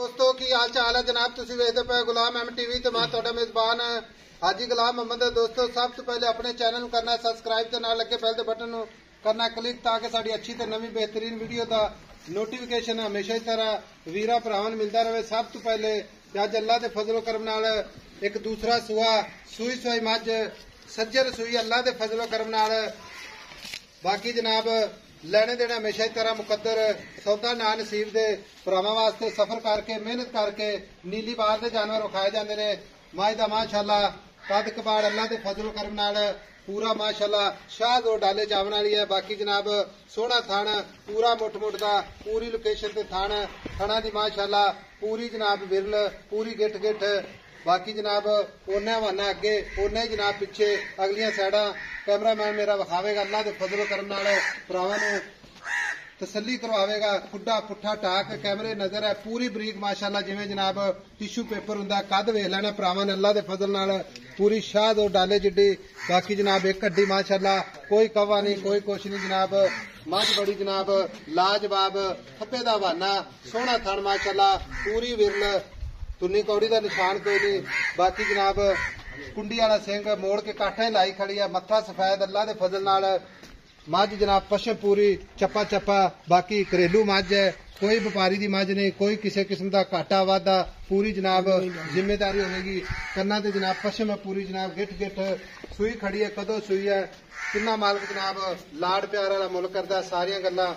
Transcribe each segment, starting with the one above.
दोस्तों की हाल चाल है जनाब तुसी वेखदे पे गुलाम एम टीवी ते मैं तुहाडा मेजबान हाजी गुलाम मोहम्मद। दोस्तों सब तो पहले अपने चैनल करना सबसक्राइब ते नाल लगे बेल दे बटन करना क्लिक ताकि साडी अच्छी ते नवी बेहतरीन वीडियो दा नोटिफिकेशन हमेशा इस तरह वीरा भरावां मिलता रहे। सब तो पहले अज अल्लाह के फजलो करम नाल एक दूसरा सुआ सूई मझ सज्जर सूई अल्लाह के फजलो करम नाल। बाकी जनाब लेने देने हमेशा इस तरह मुकद्दर सौदा ना नसीब दे भरावां वास्ते सफर करके मेहनत करके नीली बार के जानवर विखाए जाते हैं। मझ का माशाअल्लाह कद कबाड़ अल्लाह के फजलो करम नाल पूरा माशाअल्लाह शाह दो डाले जावन वाली है। बाकी जनाब सोहना थान पूरा मुठ दा पूरी लोकेशन ते थान थाना दी माशाअल्लाह पूरी जनाब विरल पूरी गिठ गिठ। बाकी जनाब ओना वाना अगे ओना ही जनाब पिछे अगलियां साइडा कैमरामैन मेरा विखावेगा अल्लाह के फजलो करम नाल भरावां नूं तसल्ली करवावेगा। खुड्डा पुट्ठा टाक कैमरे नजर है पूरी बरीक माशाअल्लाह जिवें जनाब टिशू पेपर हुंदा कद वेख लेना भरावां ने अल्लाह के फजल नाल पूरी शाह दो डाले जिड्डी। बाकी जनाब एक हड्डी माशाअल्लाह कोई कवा नहीं कोई कुछ नहीं जनाब मझ बड़ी जनाब लाजवाब खब्बे दा वाना सोहना थण माशाअल्लाह पूरी विरल तुन्नी कौड़ी का निशान कोई नहीं। बाकी जनाब कुंडी वाला सिंह मोड़ के काठा ही लाई खड़ी है मत्था सफेद अल्लाह के फजल नाल। मझ जनाब पशम पूरी चप्पा चप्पा बाकी घरेलू मझ है कोई व्यापारी की मझ नहीं कोई किसी किस्म का घाटा वाधा पूरी जनाब जिम्मेदारी होगी कन्ना ते जनाब पशम है पूरी जनाब गिठ गिठ सूई खड़ी है कदों सूई है किन्ना मालक जनाब लाड़ प्यार वाला मुल करदा सारिया गल्लां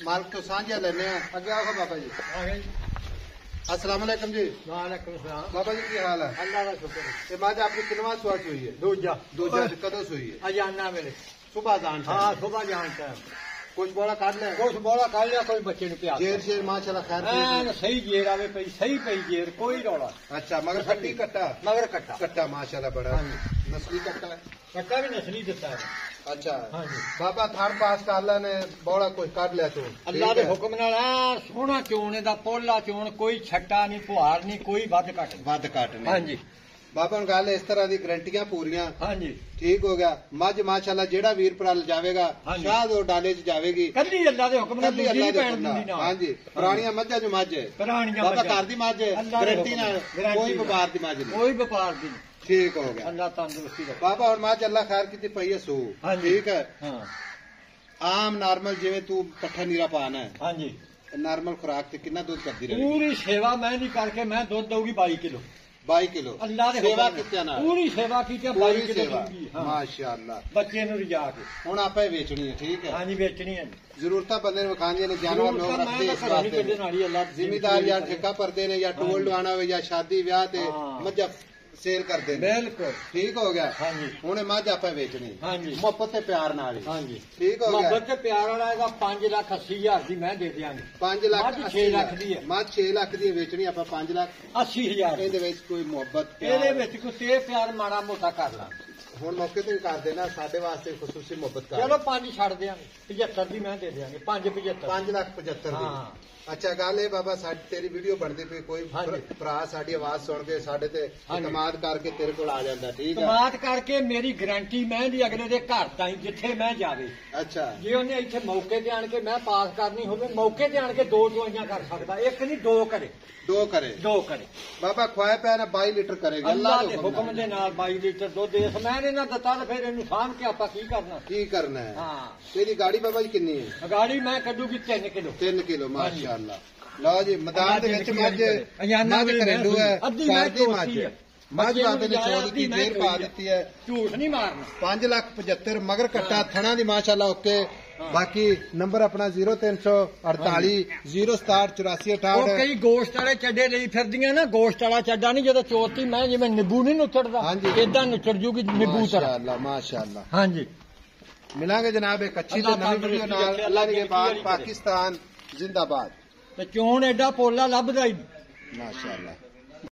मालक तो साझिया लेने अगे आओ बाबा जी। अस्सलाम वालेकुम जी। वालेकुम सलाम बाबा जी की हाल है? अल्लाह का शुक्र है। ये माज आपकी किनवा सुआ हुई है? दूजा दूजा कदों सुई है? अजाना मेरे सुबह जान हाँ सुबह जानता है कुछ बोला काट ले कुछ बोला कर लिया कोई बच्चे ने प्यार जेर शेर माशाल्लाह खैर सही जेर आवे पई सही पई जेर कोई रौला। अच्छा मगर कट्टी कट्टा मगर कट्टा कट्टा माशाल्लाह बड़ा नस्ली कट्टा है कट्टा भी नस्ली देता है। अच्छा हाँ जी बाबा थान पास का अल्लाह ने बड़ा कुछ काट लिया तू अल्लाह के हुक्म नाल सोहना चोने दा पोला चोन कोई छट्टा नहीं फुहार नहीं कोई वध घट नहीं। हाँ जी बाबा हुण गल इस तरह दी गारंटियां पूरियां हाँ जी ठीक हो गया। मझ माशाल्लाह जेड़ा वीर भरा जावेगा शाह दो डाले च जावेगी कल्ली अल्लाह दे हुक्म नाल दूजी भी पैण दिंदी ना। हाँ जी पुरानियां मझां जो मझ है बाबा घर दी मझ गारंटी नाल कोई व्यापार दी मझ नहीं कोई व्यापार दी ठीक हो गया अल्लाह तंदुरुस्ती रखे। बाबा हुण मझ अल्लाह खैर कीती पई है सू ठीक है आम नॉर्मल जिवें तू पट्ठा नीरा पाना है हाँ जी नॉर्मल खुराक ते कितना दूध करदी रहेगी? पूरी सेवा मैं नहीं करके मैं दूध दूंगी 22 किलो 22 किलो अल्लाह दे सेवा हुक्म कित्या नाल पूरी सेवा की 22 किलो दूंगी माशाअल्लाह बच्चे नु रिजा के हुण आपे वेचनी है ठीक है। हाँ जी बेचनी है जरूरत बंदे ने विखांदियां ने जानवर लोग रखते इस वास्ते जिमीदार या ठेका परदे ने या टोल लवाना हो या शादी ब्याह ते मझा सेल करते बिल्कुल ठीक हो गया। हाँ जी हुण मझ आपे वेचनी हाँ जी मुहब्बत ते प्यार नाल हाँ जी ठीक हो गया। मुहब्बत ते प्यार वाला 5,80,000 दी मैं दे दियांगे 5 लाख 6 लाख दी है मझ 6 लाख दी वेचनी आपा 5 लाख 80,000 ਇਹਦੇ ਵਿੱਚ ਕੋਈ ਮੁਹੱਬਤ ਇਹਦੇ ਵਿੱਚ ਕੋਈ ਤੇ ਪਿਆਰ ਮਾੜਾ ਮੋਟਾ ਕਰ ਲਾਂ ਹੁਣ ਮੌਕੇ ਤੇ ਕਰ ਦੇਣਾ ਸਾਡੇ ਵਾਸਤੇ ਖੁਸੂਸੀ ਮੁਹੱਬਤ ਕਰ ਚਲੋ 5 ਛੱਡ ਦਿਆਂਗੇ 75 ਦੀ ਮੈਂ ਦੇ ਦਿਆਂਗੇ 5,75 5,75,000 ਦੀ। अच्छा गल है बाबा तेरी वीडियो बनती पई कोई भरा साडी आवाज सुन के साडे ते इतमाद करके तेरे कोल आ जांदा ठीक है इतमाद करके मेरी गारंटी मैं दी अगले दे घर ताई जिथे मैं जावे। अच्छा जे ओने इथे मौके ते आण के मैं पास करनी होवे मौके ते आण के 2 दवाइयां कर सकदा एक नहीं 2 करे बाबा खुआए पे ना 22 लीटर करेगा अल्लाह दे हुक्म दे नाल 22 लीटर दूध इस मैंने ना दता ते फिर इनु साम के आपा की करना है। हां तेरी गाड़ी बाबा जी कितनी है? गाड़ी मैं कड्डूगी 3 किलो माशाअल्लाह। लो जी मैदान दे विच मझ घरेलू है अद्धी मझ बाबे ने चौड़ की जेर पा दी है झूठ नहीं मारना 5,75,000 मगर कट्टा थणा दी माशाअल्लाह ओके। बाकी नंबर अपना 0348 067 84 68 कई गोश्त वाले चड्डे ਲਈ ਫਿਰਦੀਆਂ ਨਾ ਗੋਸ਼ਤ ਵਾਲਾ ਚੱਡਾ ਨਹੀਂ ਜਦੋਂ ਚੋਤੀ ਮੈਂ ਜਿਵੇਂ ਨਿੰਬੂ ਨਹੀਂ ਨੁੱਚੜਦਾ ਇਦਾਂ ਨੁੱਚੜ ਜੂਗੀ ਨਿੰਬੂ ਤਰ੍ਹਾਂ ਮਾਸ਼ਾਅੱਲਾ। ਹਾਂਜੀ ਮਿਲਾਂਗੇ ਜਨਾਬ ਇੱਕ ਅੱਛੀ ਤੇ ਨਵੀਂ ਵੀਡੀਓ ਨਾਲ ਅੱਲਾਹ ਦੀ ਬਾਤ ਪਾਕਿस्तान जिंदाबाद ਤੇ ਚੋਣ ਐਡਾ ਪੋਲਾ ਲੱਭਦਾ ਹੀ ਮਾਸ਼ਾਅੱਲਾ।